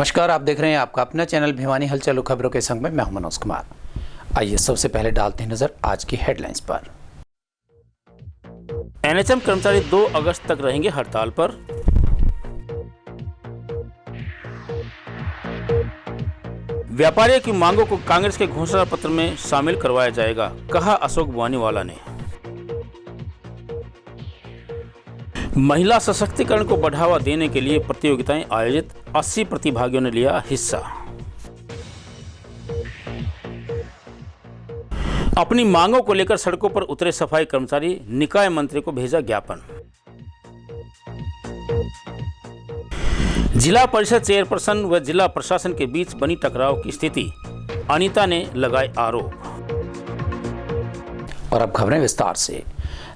नमस्कार, आप देख रहे हैं आपका अपना चैनल भिवानी हलचल खबरों के संग में मैं हूं मनोज कुमार। आइए सबसे पहले डालते हैं नजर आज की हेडलाइंस पर। एनएचएम कर्मचारी 2 अगस्त तक रहेंगे हड़ताल पर। व्यापारियों की मांगों को कांग्रेस के घोषणा पत्र में शामिल करवाया जाएगा, कहा अशोक बुआनीवाला ने। महिला सशक्तिकरण को बढ़ावा देने के लिए प्रतियोगिताएं आयोजित, 80 प्रतिभागियों ने लिया हिस्सा। अपनी मांगों को लेकर सड़कों पर उतरे सफाई कर्मचारी, निकाय मंत्री को भेजा ज्ञापन। जिला परिषद चेयरपर्सन व जिला प्रशासन के बीच बनी टकराव की स्थिति, अनीता ने लगाए आरोप। और अब खबरें विस्तार से।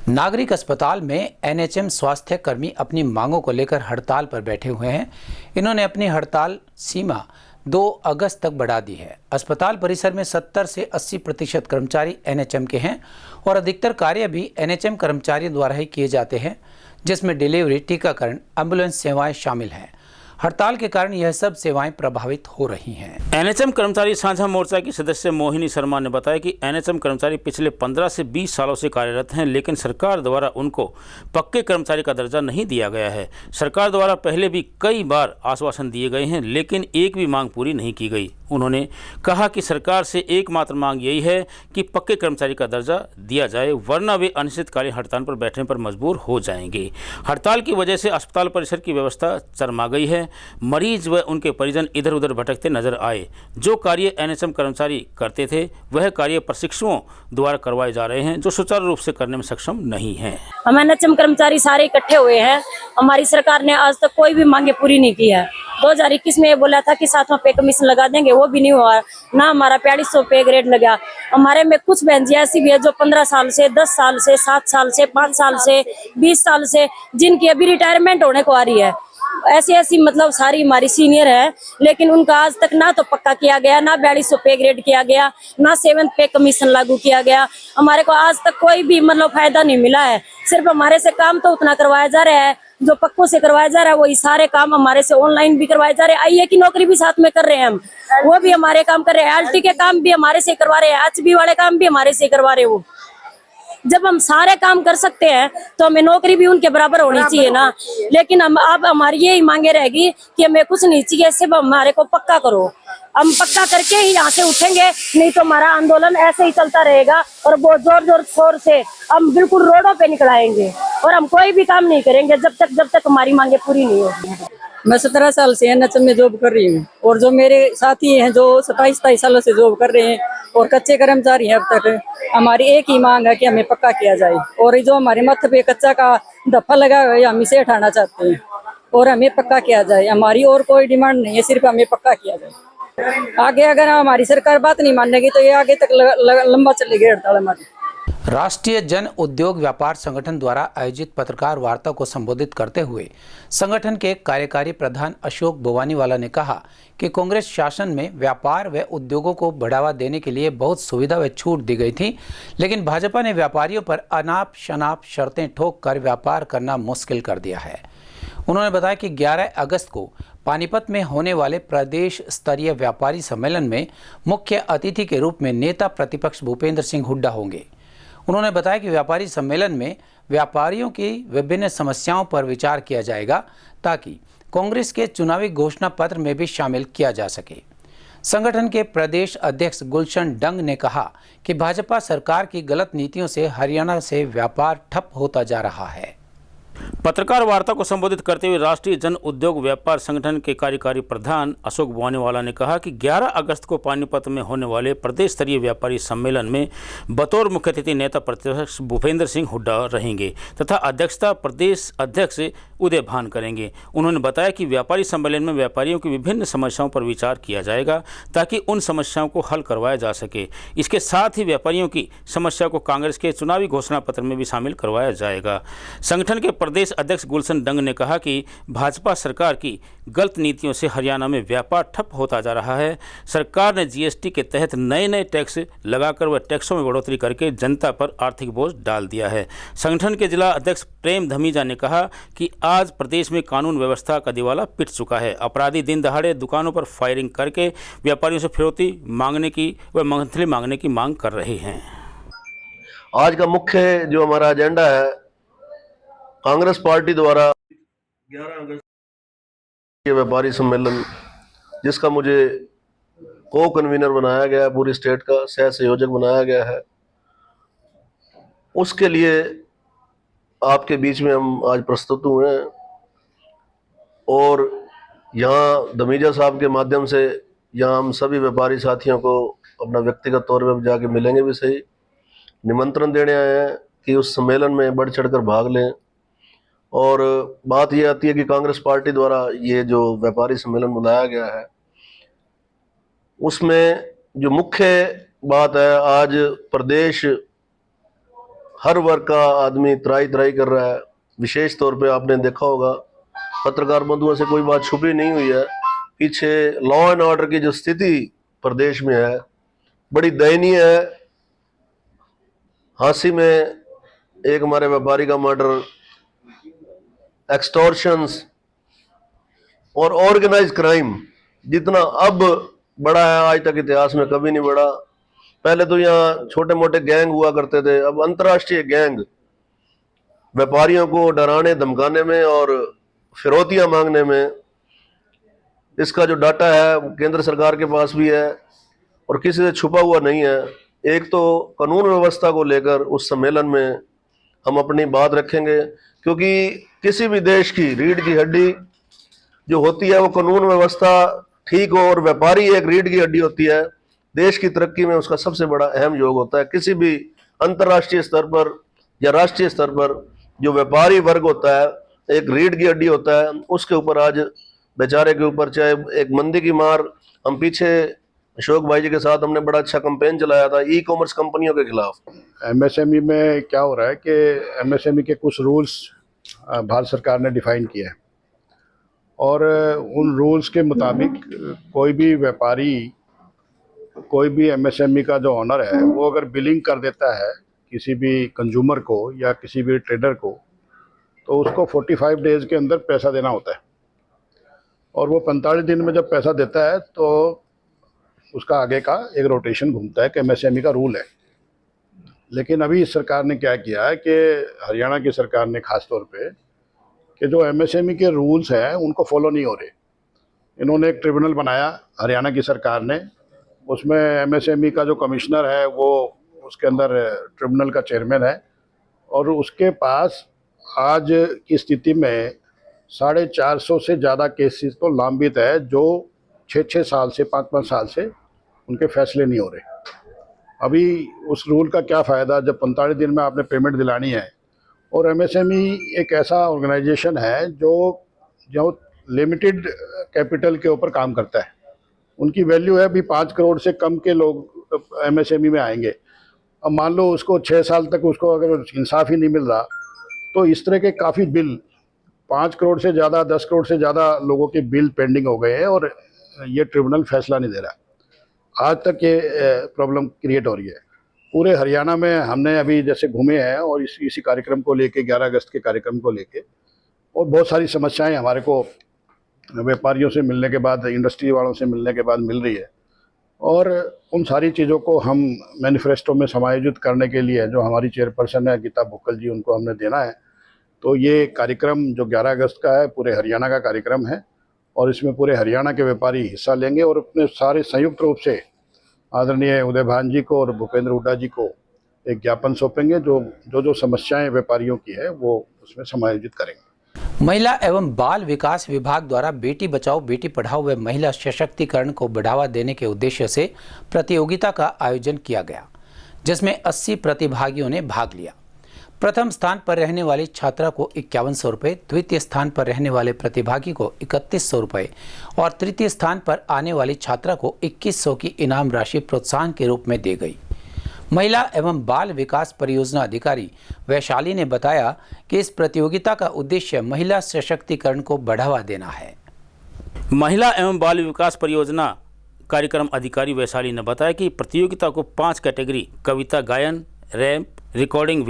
नागरिक अस्पताल में एनएचएम स्वास्थ्य कर्मी अपनी मांगों को लेकर हड़ताल पर बैठे हुए हैं। इन्होंने अपनी हड़ताल सीमा 2 अगस्त तक बढ़ा दी है। अस्पताल परिसर में 70 से 80% कर्मचारी एनएचएम के हैं और अधिकतर कार्य भी एनएचएम कर्मचारियों द्वारा ही किए जाते हैं, जिसमें डिलीवरी, टीकाकरण, एम्बुलेंस सेवाएं शामिल हैं। हड़ताल के कारण यह सब सेवाएं प्रभावित हो रही हैं। एनएचएम कर्मचारी साझा मोर्चा की सदस्य मोहिनी शर्मा ने बताया कि एनएचएम कर्मचारी पिछले 15 से 20 सालों से कार्यरत हैं, लेकिन सरकार द्वारा उनको पक्के कर्मचारी का दर्जा नहीं दिया गया है। सरकार द्वारा पहले भी कई बार आश्वासन दिए गए हैं, लेकिन एक भी मांग पूरी नहीं की गई। उन्होंने कहा कि सरकार से एकमात्र मांग यही है कि पक्के कर्मचारी का दर्जा दिया जाए, वरना वे अनिश्चितकालीन हड़ताल पर बैठने पर मजबूर हो जाएंगे। हड़ताल की वजह से अस्पताल परिसर की व्यवस्था चरमरा गई है। मरीज व उनके परिजन इधर उधर भटकते नजर आए। जो कार्य एनएचएम कर्मचारी करते थे वह कार्य प्रशिक्षुओं द्वारा करवाए जा रहे हैं, जो सुचारू रूप से करने में सक्षम नहीं है। हम एनएचएम कर्मचारी सारे इकट्ठे हुए हैं। हमारी सरकार ने आज तक कोई भी मांगे पूरी नहीं की है। 2021 में ये बोला था कि 7वां पे कमीशन लगा देंगे, वो भी नहीं हुआ। ना हमारा 4200 पे ग्रेड लगा। हमारे में कुछ बहन जी ऐसी भी है जो 15 साल से, 10 साल से, 7 साल से, 5 साल से, 20 साल से, जिनकी अभी रिटायरमेंट होने को आ रही है। ऐसी मतलब सारी हमारी सीनियर है, लेकिन उनका आज तक ना तो पक्का किया गया, ना 4200 पे ग्रेड किया गया, ना 7th पे कमीशन लागू किया गया। हमारे को आज तक कोई भी मतलब फायदा नहीं मिला है। सिर्फ हमारे से काम तो उतना करवाया जा रहा है जो पक्कों से करवाया जा रहा है। वही सारे काम हमारे से ऑनलाइन भी करवाए जा रहे हैं। आईए की नौकरी भी साथ में कर रहे हैं हम, वो भी हमारे काम कर रहे हैं। एलटी के काम भी हमारे से करवा रहे हैं, एचबी वाले काम भी हमारे से करवा रहे हैं। वो जब हम सारे काम कर सकते हैं तो हमें नौकरी भी उनके बराबर होनी चाहिए ना। लेकिन हम अब हमारी यही मांगे रहेगी कि हमें कुछ नहीं चाहिए, सिर्फ हमारे को पक्का करो। हम पक्का करके ही यहाँ से उठेंगे, नहीं तो हमारा आंदोलन ऐसे ही चलता रहेगा और बहुत जोर शोर से हम बिल्कुल रोडों पे निकल आएंगे और हम कोई भी काम नहीं करेंगे जब तक हमारी मांगे पूरी नहीं होगी। मैं 17 साल से एनएचएम में जॉब कर रही हूँ और जो मेरे साथी हैं जो 27 सालों से जॉब कर रहे हैं और कच्चे कर्मचारी हैं, अब तक हमारी एक ही मांग है कि हमें पक्का किया जाए। और जो हमारे माथे पे कच्चा का दफा लगा हुआ है, हम इसे हटाना चाहते हैं और हमें पक्का किया जाए। हमारी और कोई डिमांड नहीं है, सिर्फ हमें पक्का किया जाए। आगे अगर हमारी सरकार बात नहीं मानेगी तो ये आगे तक लंबा चलेगी हड़ताल हमारी। राष्ट्रीय जन उद्योग व्यापार संगठन द्वारा आयोजित पत्रकार वार्ता को संबोधित करते हुए संगठन के कार्यकारी प्रधान अशोक बुआनीवाला ने कहा कि कांग्रेस शासन में व्यापार व उद्योगों को बढ़ावा देने के लिए बहुत सुविधा व छूट दी गई थी, लेकिन भाजपा ने व्यापारियों पर अनाप शनाप शर्तें ठोक कर व्यापार करना मुश्किल कर दिया है। उन्होंने बताया कि 11 अगस्त को पानीपत में होने वाले प्रदेश स्तरीय व्यापारी सम्मेलन में मुख्य अतिथि के रूप में नेता प्रतिपक्ष भूपेंद्र सिंह हुड्डा होंगे। उन्होंने बताया कि व्यापारी सम्मेलन में व्यापारियों की विभिन्न समस्याओं पर विचार किया जाएगा ताकि कांग्रेस के चुनावी घोषणा पत्र में भी शामिल किया जा सके। संगठन के प्रदेश अध्यक्ष गुलशन डंग ने कहा कि भाजपा सरकार की गलत नीतियों से हरियाणा से व्यापार ठप होता जा रहा है। पत्रकार वार्ता को संबोधित करते हुए राष्ट्रीय जन उद्योग व्यापार संगठन के कार्यकारी प्रधान अशोक बुआनीवाला ने कहा कि 11 अगस्त को पानीपत में होने वाले प्रदेश स्तरीय व्यापारी सम्मेलन में बतौर मुख्य अतिथि नेता प्रतिपक्ष भूपेंद्र सिंह हुड्डा रहेंगे तथा अध्यक्षता प्रदेश अध्यक्ष उदय भान करेंगे। उन्होंने बताया कि व्यापारी सम्मेलन में व्यापारियों की विभिन्न समस्याओं पर विचार किया जाएगा ताकि उन समस्याओं को हल करवाया जा सके। इसके साथ ही व्यापारियों की समस्या को कांग्रेस के चुनावी घोषणा पत्र में भी शामिल करवाया जाएगा। संगठन के प्रदेश अध्यक्ष गुलशन डंग ने कहा कि भाजपा सरकार की गलत नीतियों से हरियाणा में व्यापार ठप होता जा रहा है। सरकार ने जीएसटी के तहत नए नए टैक्स लगाकर व टैक्सों में बढ़ोतरी करके जनता पर आर्थिक बोझ डाल दिया है। संगठन के जिला अध्यक्ष प्रेम धमीजा ने कहा कि आज प्रदेश में कानून व्यवस्था का दिवाला पिट चुका है। अपराधी दिन दहाड़े दुकानों पर फायरिंग करके व्यापारियों से फिरौती मांगने की व मंथली मांगने की मांग कर रहे हैं। आज का मुख्य जो हमारा एजेंडा है, कांग्रेस पार्टी द्वारा 11 अगस्त के व्यापारी सम्मेलन, जिसका मुझे को कन्वीनर बनाया गया है, पूरी स्टेट का सह संयोजक बनाया गया है, उसके लिए आपके बीच में हम आज प्रस्तुत हुए हैं। और यहाँ धमीजा साहब के माध्यम से यहाँ हम सभी व्यापारी साथियों को अपना व्यक्तिगत तौर पर जाके मिलेंगे भी सही, निमंत्रण देने आए हैं कि उस सम्मेलन में बढ़ चढ़कर भाग लें। और बात ये आती है कि कांग्रेस पार्टी द्वारा ये जो व्यापारी सम्मेलन बुलाया गया है, उसमें जो मुख्य बात है, आज प्रदेश हर वर्ग का आदमी त्राही त्राही कर रहा है। विशेष तौर पे आपने देखा होगा, पत्रकार बंधुओं से कोई बात छुपी नहीं हुई है, पीछे लॉ एंड ऑर्डर की जो स्थिति प्रदेश में है बड़ी दयनीय है। हांसी में एक हमारे व्यापारी का मर्डर, एक्सटॉर्शंस और ऑर्गेनाइज क्राइम जितना अब बढ़ा है, आज तक इतिहास में कभी नहीं बढ़ा। पहले तो यहाँ छोटे मोटे गैंग हुआ करते थे, अब अंतर्राष्ट्रीय गैंग व्यापारियों को डराने धमकाने में और फिरौतियां मांगने में। इसका जो डाटा है केंद्र सरकार के पास भी है और किसी से छुपा हुआ नहीं है। एक तो कानून व्यवस्था को लेकर उस सम्मेलन में हम अपनी बात रखेंगे, क्योंकि किसी भी देश की रीढ़ की हड्डी जो होती है वो कानून व्यवस्था ठीक हो, और व्यापारी एक रीढ़ की हड्डी होती है। देश की तरक्की में उसका सबसे बड़ा अहम योग होता है। किसी भी अंतर्राष्ट्रीय स्तर पर या राष्ट्रीय स्तर पर जो व्यापारी वर्ग होता है, एक रीढ़ की हड्डी होता है, उसके ऊपर आज बेचारे के ऊपर चाहे एक मंदी की मार। हम पीछे अशोक भाई जी के साथ हमने बड़ा अच्छा कैंपेन चलाया था ई कॉमर्स कंपनियों के खिलाफ। एमएसएमई में क्या हो रहा है कि एमएसएमई के कुछ रूल्स भारत सरकार ने डिफाइन किए हैं, और उन रूल्स के मुताबिक कोई भी व्यापारी, कोई भी एमएसएमई का जो ऑनर है, वो अगर बिलिंग कर देता है किसी भी कंज्यूमर को या किसी भी ट्रेडर को, तो उसको 45 डेज के अंदर पैसा देना होता है। और वो 45 दिन में जब पैसा देता है तो उसका आगे का एक रोटेशन घूमता है कि एमएसएमई का रूल है। लेकिन अभी इस सरकार ने क्या किया है कि हरियाणा की सरकार ने खास तौर पे कि जो एमएसएमई के रूल्स हैं उनको फॉलो नहीं हो रहे। इन्होंने एक ट्रिब्यूनल बनाया हरियाणा की सरकार ने, उसमें एमएसएमई का जो कमिश्नर है वो उसके अंदर ट्रिब्यूनल का चेयरमैन है, और उसके पास आज की स्थिति में 450 से ज़्यादा केसेस तो लंबित है, जो 6-6 साल से 5-5 साल से उनके फैसले नहीं हो रहे। अभी उस रूल का क्या फ़ायदा जब 45 दिन में आपने पेमेंट दिलानी है। और एमएसएमई एक ऐसा ऑर्गेनाइजेशन है जो लिमिटेड कैपिटल के ऊपर काम करता है। उनकी वैल्यू है, अभी 5 करोड़ से कम के लोग एमएसएमई में आएंगे। अब मान लो उसको 6 साल तक उसको अगर इंसाफ ही नहीं मिल रहा, तो इस तरह के काफ़ी बिल 5 करोड़ से ज़्यादा, 10 करोड़ से ज़्यादा लोगों के बिल पेंडिंग हो गए हैं, और ये ट्रिब्यूनल फैसला नहीं दे रहा। आज तक ये प्रॉब्लम क्रिएट हो रही है पूरे हरियाणा में। हमने अभी जैसे घूमे हैं और इसी कार्यक्रम को लेके, 11 अगस्त के कार्यक्रम को लेके, और बहुत सारी समस्याएं हमारे को व्यापारियों से मिलने के बाद, इंडस्ट्री वालों से मिलने के बाद मिल रही है। और उन सारी चीज़ों को हम मैनिफेस्टो में समायोजित करने के लिए जो हमारी चेयरपर्सन है गीता भुक्कल जी, उनको हमने देना है। तो ये कार्यक्रम जो 11 अगस्त का है पूरे हरियाणा का कार्यक्रम है, और इसमें पूरे हरियाणा के व्यापारी हिस्सा लेंगे और अपने सारे संयुक्त रूप से आदरणीय उदय भान जी को और भूपेंद्र हुड्डा जी को एक ज्ञापन सौंपेंगे, जो समस्याएं व्यापारियों की है वो उसमें समायोजित करेंगे। महिला एवं बाल विकास विभाग द्वारा बेटी बचाओ बेटी पढ़ाओ व महिला सशक्तिकरण को बढ़ावा देने के उद्देश्य से प्रतियोगिता का आयोजन किया गया, जिसमें 80 प्रतिभागियों ने भाग लिया। प्रथम स्थान पर रहने वाली छात्रा को 5100 रुपये, द्वितीय स्थान पर रहने वाले प्रतिभागी को 3100 रुपये और तृतीय स्थान पर आने वाली छात्रा को 2100 की इनाम राशि प्रोत्साहन के रूप में दी गई। महिला एवं बाल विकास परियोजना अधिकारी वैशाली ने बताया कि इस प्रतियोगिता का उद्देश्य महिला सशक्तिकरण को बढ़ावा देना है। महिला एवं बाल विकास परियोजना कार्यक्रम अधिकारी वैशाली ने बताया कि प्रतियोगिता को 5 कैटेगरी कविता गायन, रैप, रिकॉर्डिंग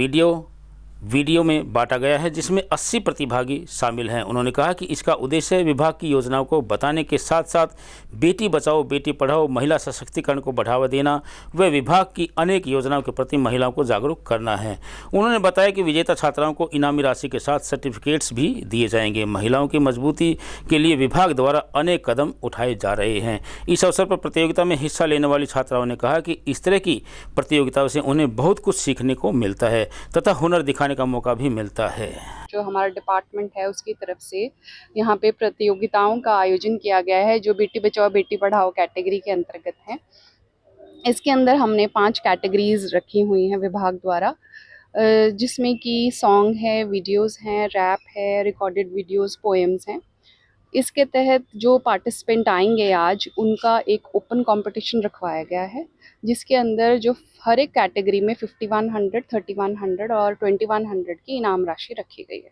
वीडियो में बांटा गया है, जिसमें 80 प्रतिभागी शामिल हैं। उन्होंने कहा कि इसका उद्देश्य विभाग की योजनाओं को बताने के साथ साथ बेटी बचाओ बेटी पढ़ाओ महिला सशक्तिकरण को बढ़ावा देना व विभाग की अनेक योजनाओं के प्रति महिलाओं को जागरूक करना है। उन्होंने बताया कि विजेता छात्राओं को इनामी राशि के साथ सर्टिफिकेट्स भी दिए जाएंगे। महिलाओं की मजबूती के लिए विभाग द्वारा अनेक कदम उठाए जा रहे हैं। इस अवसर पर प्रतियोगिता में हिस्सा लेने वाली छात्राओं ने कहा कि इस तरह की प्रतियोगिताओं से उन्हें बहुत कुछ सीखने को मिलता है तथा हुनर दिखाने का मौका भी मिलता है। जो हमारा डिपार्टमेंट है उसकी तरफ से यहाँ पे प्रतियोगिताओं का आयोजन किया गया है जो बेटी बचाओ बेटी पढ़ाओ कैटेगरी के अंतर्गत है। इसके अंदर हमने 5 कैटेगरीज रखी हुई हैं विभाग द्वारा, जिसमें कि सॉन्ग है, वीडियोस हैं, रैप है, रिकॉर्डेड वीडियोस, पोएम्स हैं। इसके तहत जो पार्टिसिपेंट आएंगे आज उनका एक ओपन कंपटीशन रखवाया गया है, जिसके अंदर जो हर एक कैटेगरी में 5100, 3100 और 2100 की इनाम राशि रखी गई है।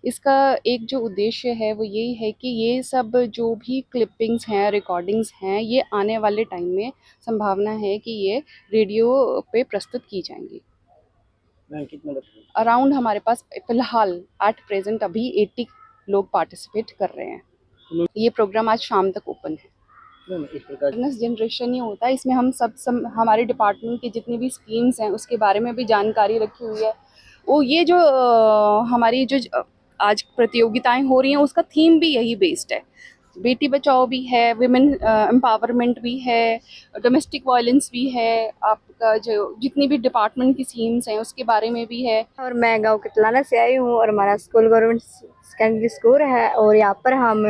इसका एक जो उद्देश्य है वो यही है कि ये सब जो भी क्लिपिंग्स हैं, रिकॉर्डिंग्स हैं, ये आने वाले टाइम में संभावना है कि ये रेडियो पे प्रस्तुत की जाएंगी। अराउंड हमारे पास फ़िलहाल एट प्रेजेंट अभी 80 लोग पार्टिसिपेट कर रहे हैं। ये प्रोग्राम आज शाम तक ओपन है। बिजनेस जनरेशन ही होता है, इसमें हम हमारे डिपार्टमेंट की जितनी भी स्कीम्स हैं उसके बारे में भी जानकारी रखी हुई है। वो ये जो हमारी जो आज प्रतियोगिताएं हो रही हैं उसका थीम भी यही बेस्ड है। बेटी बचाओ भी है, विमेन एम्पावरमेंट भी है, डोमेस्टिक वायलेंस भी है, आपका जो जितनी भी डिपार्टमेंट की स्कीम्स हैं उसके बारे में भी है। और मैं गांव कितलाना से आई हूँ और हमारा स्कूल गवर्नमेंट सेकेंडरी स्कूल है और यहाँ पर हम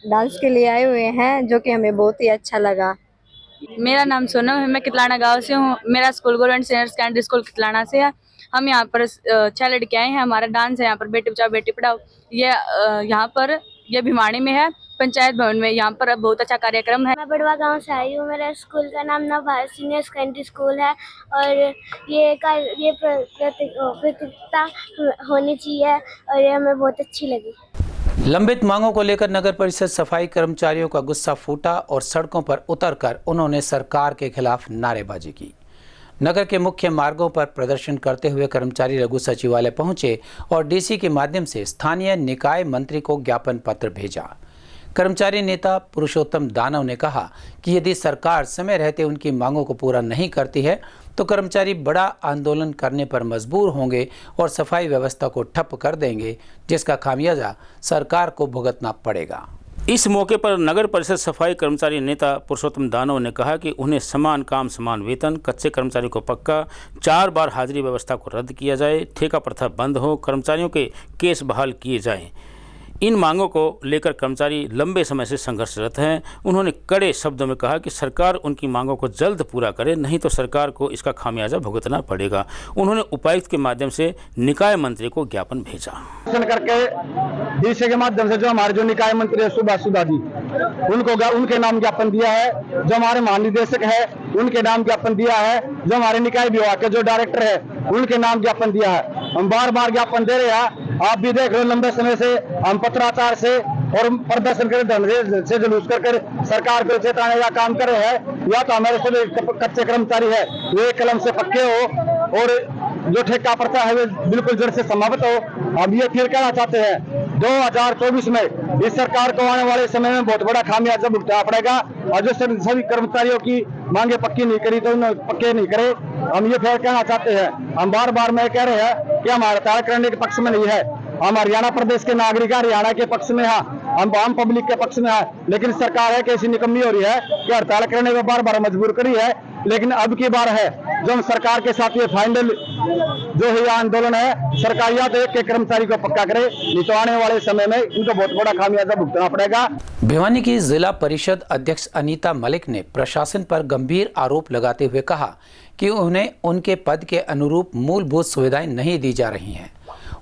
डांस के लिए आए हुए हैं जो कि हमें बहुत ही अच्छा लगा। मेरा नाम सोनम है, मैं कितलाना गांव से हूँ। मेरा school government senior secondary school Kitlana से है। हम यहाँ पर 6 लड़के आए हैं। हमारा डांस है यहाँ पर बेटी बचाओ बेटी पढ़ाओ। ये यहाँ पर ये भिवाड़ी में है, पंचायत भवन में। यहाँ पर बहुत अच्छा कार्यक्रम है। मैं बड़वा गांव से आई हूँ। मेरा स्कूल का नाम नवभारत सीनियर सेकेंडरी स्कूल है और ये प्रतियोगिता होनी चाहिए और ये हमें बहुत अच्छी लगी। लंबित मांगों को लेकर नगर परिषद सफाई कर्मचारियों का गुस्सा फूटा और सड़कों पर उतरकर उन्होंने सरकार के खिलाफ नारेबाजी की। नगर के मुख्य मार्गों पर प्रदर्शन करते हुए कर्मचारी लघु सचिवालय पहुंचे और डीसी के माध्यम से स्थानीय निकाय मंत्री को ज्ञापन पत्र भेजा। कर्मचारी नेता पुरुषोत्तम दानव ने कहा कि यदि सरकार समय रहते उनकी मांगों को पूरा नहीं करती है तो कर्मचारी बड़ा आंदोलन करने पर मजबूर होंगे और सफाई व्यवस्था को ठप कर देंगे, जिसका खामियाजा सरकार को भुगतना पड़ेगा। इस मौके पर नगर परिषद सफाई कर्मचारी नेता पुरुषोत्तम दानव ने कहा कि उन्हें समान काम समान वेतन, कच्चे कर्मचारी को पक्का, 4 बार हाजिरी व्यवस्था को रद्द किया जाए, ठेका प्रथा बंद हो, कर्मचारियों के केस बहाल किए जाएं। इन मांगों को लेकर कर्मचारी लंबे समय से संघर्षरत हैं। उन्होंने कड़े शब्दों में कहा कि सरकार उनकी मांगों को जल्द पूरा करे, नहीं तो सरकार को इसका खामियाजा भुगतना पड़ेगा। उन्होंने उपायुक्त के माध्यम से निकाय मंत्री को ज्ञापन भेजा। करके डीसी के माध्यम से जो हमारे जो निकाय मंत्री है सुधा जी, उनके नाम ज्ञापन दिया है। जो हमारे महानिदेशक है उनके नाम ज्ञापन दिया है। जो हमारे निकाय विभाग के जो डायरेक्टर है उनके नाम ज्ञापन दिया है। हम बार बार ज्ञापन दे रहे हैं। आप भी देख रहे हो, लंबे समय से हम पत्राचार से और प्रदर्शन कर धरने से जुलूस कर सरकार को चेताने का काम कर रहे हैं। या तो हमारे सभी कच्चे कर्मचारी है वे कलम से पक्के हो और जो ठेका प्रथा है वे बिल्कुल जड़ से समाप्त हो। हम ये फिर कहना चाहते हैं 2024 में इस सरकार को आने वाले समय में बहुत बड़ा खामियाजा भुगतना पड़ेगा और जो सभी कर्मचारियों की मांगे पक्की नहीं करी तो उन्हें पक्के नहीं करे। हम ये फिर कहना चाहते हैं, हम बार बार मैं कह रहे हैं कि हम हड़ताल करने के पक्ष में नहीं है। हम हरियाणा प्रदेश के नागरिक हरियाणा के पक्ष में है, हम आम पब्लिक के पक्ष में है। लेकिन सरकार है कैसी निकम्मी हो रही है कि हड़ताल करने में बार बार मजबूर करी है। लेकिन अब की बार है जो हम सरकार के साथ ये फाइनल जो है आंदोलन है, सरकार या तो एक के कर्मचारी को पक्का करे, नहीं तो आने वाले समय में इनको बहुत बड़ा खामियाजा भुगतना पड़ेगा। भिवानी की जिला परिषद अध्यक्ष अनीता मलिक ने प्रशासन पर गंभीर आरोप लगाते हुए कहा कि उन्हें उनके पद के अनुरूप मूलभूत सुविधाएं नहीं दी जा रही हैं।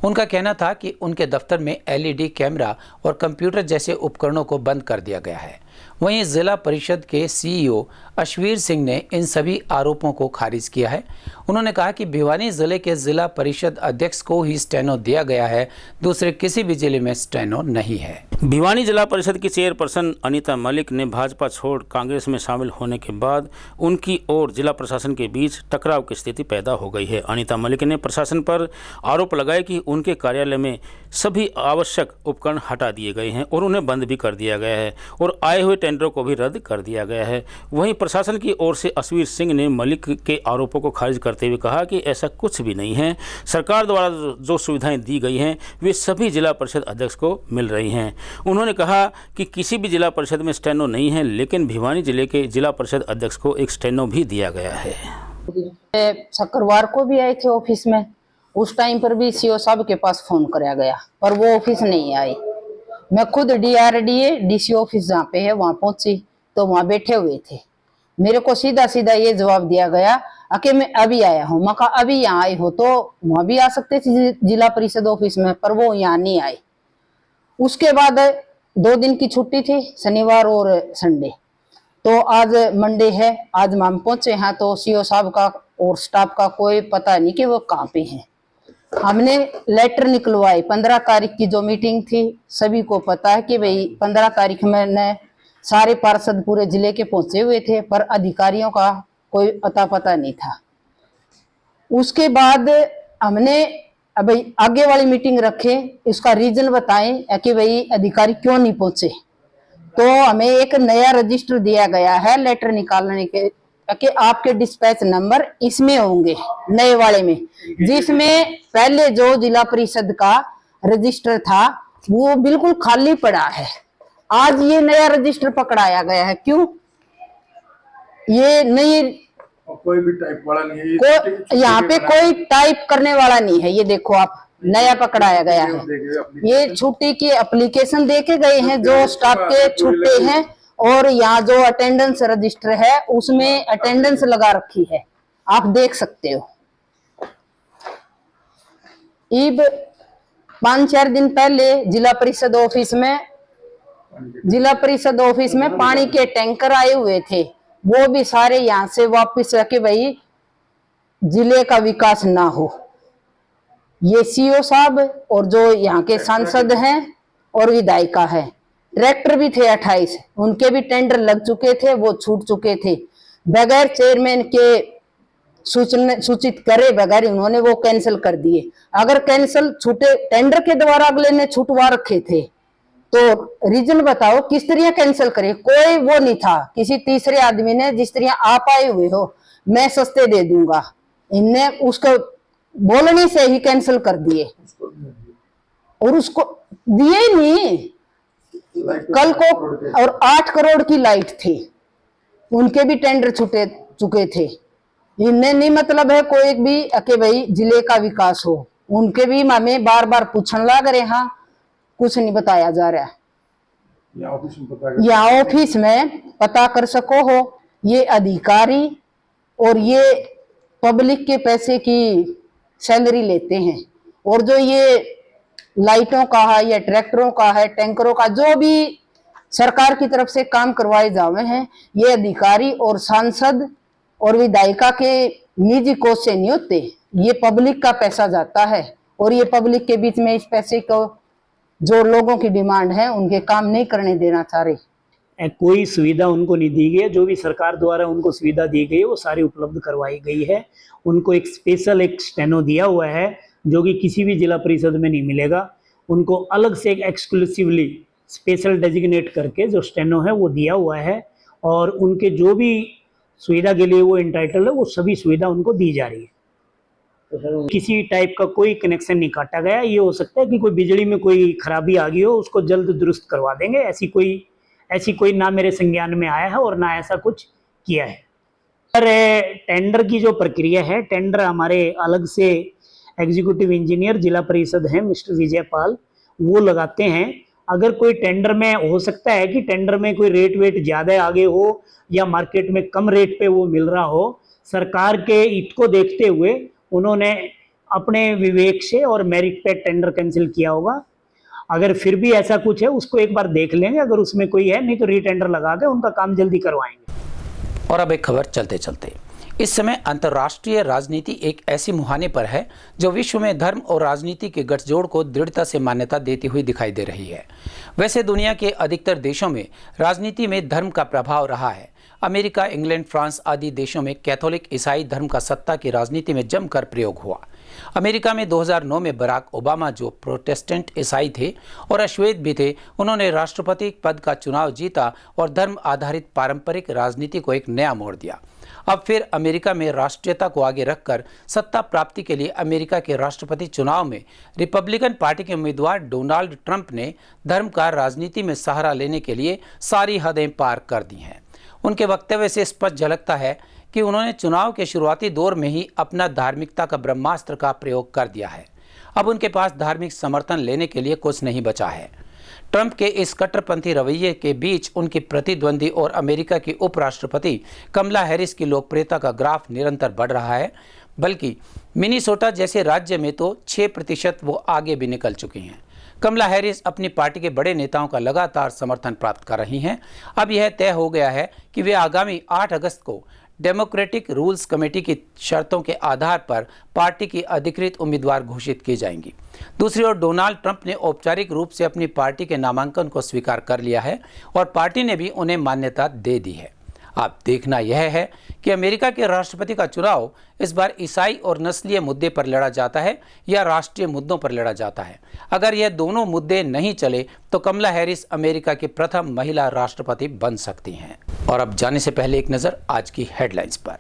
उनका कहना था कि उनके दफ्तर में LED कैमरा और कंप्यूटर जैसे उपकरणों को बंद कर दिया गया है वहीं जिला परिषद के सीईओ अश्वीर सिंह ने इन सभी आरोपों को खारिज किया है। उन्होंने कहा कि भिवानी जिले के जिला परिषद अध्यक्ष को ही स्टेनो दिया गया है, दूसरे किसी भी जिले में स्टेनो नहीं है। भिवानी जिला परिषद की चेयरपर्सन अनीता मलिक ने भाजपा छोड़ कांग्रेस में शामिल होने के बाद उनकी और जिला प्रशासन के बीच टकराव की स्थिति पैदा हो गई है। अनीता मलिक ने प्रशासन पर आरोप लगाया कि उनके कार्यालय में सभी आवश्यक उपकरण हटा दिए गए हैं और उन्हें बंद भी कर दिया गया है और आए हुए टेंडरों को भी रद्द कर दिया गया है। वहीं प्रशासन की ओर से अश्वीर सिंह ने मलिक के आरोपों को खारिज करते हुए कहा कि ऐसा कुछ भी नहीं है। सरकार द्वारा जो सुविधाएं दी गई हैं वे सभी जिला परिषद अध्यक्ष को मिल रही हैं। उन्होंने कहा कि किसी भी जिला परिषद में स्टेनो नहीं है, लेकिन भिवानी जिले के जिला परिषद अध्यक्ष को एक स्टेनो भी दिया गया है। शुक्रवार को भी आए थे ऑफिस में, उस टाइम पर भी सीओ साहब के पास फोन कराया गया पर वो ऑफिस नहीं आए। मैं खुद DRDA DC ऑफिस जहाँ पे है वहाँ पहुंची तो वहाँ बैठे हुए थे। मेरे को सीधा सीधा ये जवाब दिया गया कि मैं अभी आया हूँ। मैं कहा अभी यहाँ आए हो तो वहाँ भी आ सकते थे जिला परिषद ऑफिस में, पर वो यहाँ नहीं आए। उसके बाद 2 दिन की छुट्टी थी, शनिवार और संडे, तो आज मंडे है, आज हम पहुंचे हैं तो सीओ साहब का और स्टाफ का कोई पता नहीं कि वो कहाँ पे हैं। हमने लेटर निकलवाए। 15 तारीख की जो मीटिंग थी सभी को पता है कि भाई 15 तारीख में न सारे पार्षद पूरे जिले के पहुंचे हुए थे, पर अधिकारियों का कोई पता नहीं था। उसके बाद हमने अब भाई आगे वाली मीटिंग रखे, इसका रीजन बताएं कि भाई अधिकारी क्यों नहीं पहुंचे। तो हमें एक नया रजिस्टर दिया गया है लेटर निकालने के कि आपके डिस्पैच नंबर इसमें होंगे, नए वाले में, जिसमें पहले जो जिला परिषद का रजिस्टर था वो बिल्कुल खाली पड़ा है। आज ये नया रजिस्टर पकड़ाया गया है। क्यों? ये नई कोई भी टाइप वाला नहीं है, यहाँ पे कोई टाइप करने वाला नहीं है। ये देखो आप, नया पकड़ाया गया है। ये छुट्टी की एप्लीकेशन देके गए हैं जो स्टाफ के छुट्टे हैं, और यहाँ जो अटेंडेंस रजिस्टर है उसमें अटेंडेंस लगा रखी है, आप देख सकते हो। इब 5-4 दिन पहले जिला परिषद ऑफिस में पानी के टैंकर आए हुए थे, वो भी सारे यहाँ से वापस रखे भाई जिले का विकास ना हो। ये सीओ साहब और जो यहाँ के सांसद हैं और विधायिका है, ट्रैक्टर भी थे 28, उनके भी टेंडर लग चुके थे, वो छूट चुके थे। बगैर चेयरमैन के सूचित करे बगैर उन्होंने वो कैंसिल कर दिए। अगर कैंसिल छूटे टेंडर के द्वारा अगले ने छुटवा रखे थे तो रीजन बताओ किस तरह कैंसिल करे। कोई वो नहीं था, किसी तीसरे आदमी ने जिस तरह आप आए हुए हो मैं सस्ते दे दूंगा, इनने उसको बोलने से ही कैंसिल कर दिए और उसको दिए ही नहीं। कल को और 8 करोड़ की लाइट थी, उनके भी टेंडर छूटे चुके थे। इनने नहीं मतलब है कोई भी कि भाई जिले का विकास हो, उनके भी हमें बार बार पूछने लग रहे। हाँ, कुछ नहीं बताया जा रहा है। यहाँ ऑफिस में पता कर सको हो, ये अधिकारी और ये पब्लिक के पैसे की सैलरी लेते हैं, और जो ये लाइटों का है या ट्रैक्टरों का है, टैंकरों का, जो भी सरकार की तरफ से काम करवाए जावे हैं, ये अधिकारी और सांसद और विधायिका के निजी कोष से नहीं होते। ये पब्लिक का पैसा जाता है और ये पब्लिक के बीच में इस पैसे को जो लोगों की डिमांड है उनके काम नहीं करने देना चाह रहे। कोई सुविधा उनको नहीं दी गई है। जो भी सरकार द्वारा उनको सुविधा दी गई है वो सारी उपलब्ध करवाई गई है। उनको एक स्पेशल एक स्टेनो दिया हुआ है जो कि किसी भी जिला परिषद में नहीं मिलेगा। उनको अलग से एक एक्सक्लूसिवली स्पेशल डेजिग्नेट करके जो स्टेनो है वो दिया हुआ है, और उनके जो भी सुविधा के लिए वो इंटाइटल है वो सभी सुविधा उनको दी जा रही है। किसी टाइप का कोई कनेक्शन नहीं काटा गया। ये हो सकता है कि कोई बिजली में कोई खराबी आ गई हो, उसको जल्द दुरुस्त करवा देंगे, ऐसी कोई ना मेरे संज्ञान में आया है और ना ऐसा कुछ किया है। टेंडर की जो प्रक्रिया है, टेंडर हमारे अलग से एग्जीक्यूटिव इंजीनियर जिला परिषद हैं मिस्टर विजय पाल, वो लगाते हैं। अगर कोई टेंडर में हो सकता है कि टेंडर में कोई रेट वेट ज़्यादा आगे हो या मार्केट में कम रेट पे वो मिल रहा हो, सरकार के हित को देखते हुए उन्होंने अपने विवेक से और मेरिट पे टेंडर कैंसिल किया होगा। अगर फिर भी ऐसा कुछ है उसको एक बार देख लेंगे, अगर उसमें कोई है, नहीं तो रीटेंडर लगा के उनका काम जल्दी करवाएंगे। और अब एक खबर चलते चलते, इस समय अंतर्राष्ट्रीय राजनीति एक ऐसी मुहाने पर है जो विश्व में धर्म और राजनीति के गठजोड़ को दृढ़ता से मान्यता देती हुई दिखाई दे रही है। वैसे दुनिया के अधिकतर देशों में राजनीति में धर्म का प्रभाव रहा है। अमेरिका, इंग्लैंड, फ्रांस आदि देशों में कैथोलिक ईसाई धर्म का सत्ता की राजनीति में जमकर प्रयोग हुआ। अमेरिका में 2009 में बराक ओबामा, जो प्रोटेस्टेंट ईसाई थे और अश्वेत भी थे, उन्होंने राष्ट्रपति पद का चुनाव जीता और धर्म आधारित पारंपरिक राजनीति को एक नया मोड़ दिया। अब फिर अमेरिका में राष्ट्रीयता को आगे रखकर सत्ता प्राप्ति के लिए अमेरिका के राष्ट्रपति चुनाव में रिपब्लिकन पार्टी के उम्मीदवार डोनाल्ड ट्रंप ने धर्म का राजनीति में सहारा लेने के लिए सारी हदें पार कर दी हैं। उनके वक्तव्य से स्पष्ट झलकता है कि उन्होंने चुनाव के शुरुआती दौर में ही अपना धार्मिकता का ब्रह्मास्त्र का प्रयोग कर दिया है। अब उनके पास धार्मिक समर्थन लेने के लिए कुछ नहीं बचा है। ट्रंप के इस कट्टरपंथी रवैये के बीच उनकी प्रतिद्वंदी और अमेरिका की उपराष्ट्रपति कमला हैरिस की लोकप्रियता का ग्राफ निरंतर बढ़ रहा है, बल्कि मिनीसोटा जैसे राज्य में तो 6% वो आगे भी निकल चुकी हैं। कमला हैरिस अपनी पार्टी के बड़े नेताओं का लगातार समर्थन प्राप्त कर रही हैं। अब यह तय हो गया है कि वे आगामी 8 अगस्त को डेमोक्रेटिक रूल्स कमेटी की शर्तों के आधार पर पार्टी की अधिकृत उम्मीदवार घोषित की जाएंगी। दूसरी ओर डोनाल्ड ट्रंप ने औपचारिक रूप से अपनी पार्टी के नामांकन को स्वीकार कर लिया है और पार्टी ने भी उन्हें मान्यता दे दी है। अब देखना यह है कि अमेरिका के राष्ट्रपति का चुनाव इस बार ईसाई और नस्लीय मुद्दे पर लड़ा जाता है या राष्ट्रीय मुद्दों पर लड़ा जाता है। अगर यह दोनों मुद्दे नहीं चले तो कमला हैरिस अमेरिका की प्रथम महिला राष्ट्रपति बन सकती हैं। और अब जाने से पहले एक नज़र आज की हेडलाइंस पर।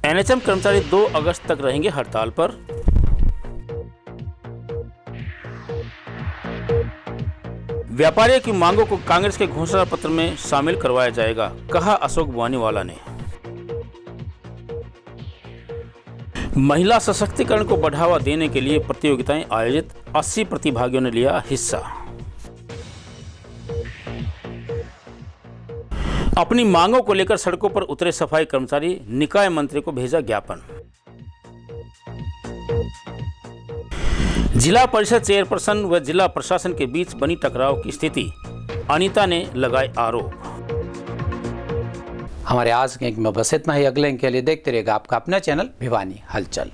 एनएचएम कर्मचारी 2 अगस्त तक रहेंगे हड़ताल पर। व्यापारियों की मांगों को कांग्रेस के घोषणा पत्र में शामिल करवाया जाएगा, कहा अशोक बुवानीवाला ने। महिला सशक्तिकरण को बढ़ावा देने के लिए प्रतियोगिताएं आयोजित, 80 प्रतिभागियों ने लिया हिस्सा। अपनी मांगों को लेकर सड़कों पर उतरे सफाई कर्मचारी, निकाय मंत्री को भेजा ज्ञापन। जिला परिषद चेयरपर्सन व जिला प्रशासन के बीच बनी टकराव की स्थिति, अनीता ने लगाए आरोप। हमारे आज के अंक में बस इतना ही। अगले अंक के लिए देखते रहिएगा आपका अपना चैनल भिवानी हलचल।